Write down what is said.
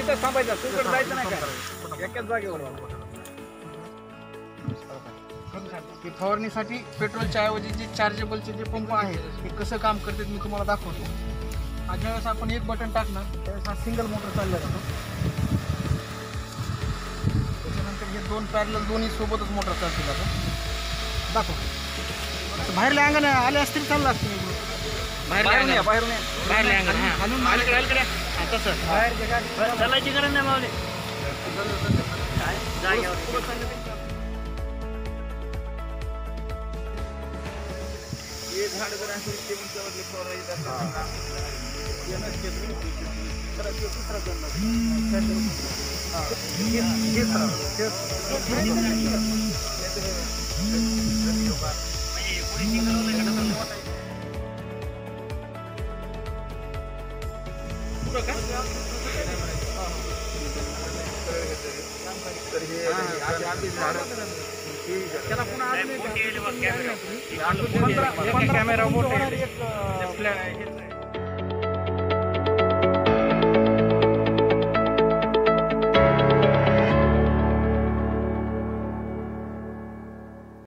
तिथं थांबायचं, तिकडे जायचं नाही काय एकाच जागेवर. की फवारणीसाठी पेट्रोलच्या ऐवजी जे चार्जेबलचे जे पंप आहेत हे कसं काम करतात मी तुम्हाला दाखवतो. ज्यावेळेस आपण एक बटन टाकणार त्यावेळेस हा सिंगल मोटर चालला जातो. त्याच्यानंतर हे दोन पॅरलल दोन्ही सोबतच मोटर चालतील. आता दाखव बाहेरल्या अंगाने आले असतील चाललं असतील बाहेरून या, बाहेरून या. बाहेरल्या अंगाने आणून अलीकडे तसं बाहेरच्या गाडी चालायची गरज नाही मावले जागेवर. हे झाड जर असेल ते उंचावरले फवारा येत त्याला पुन्हा कॅमेरा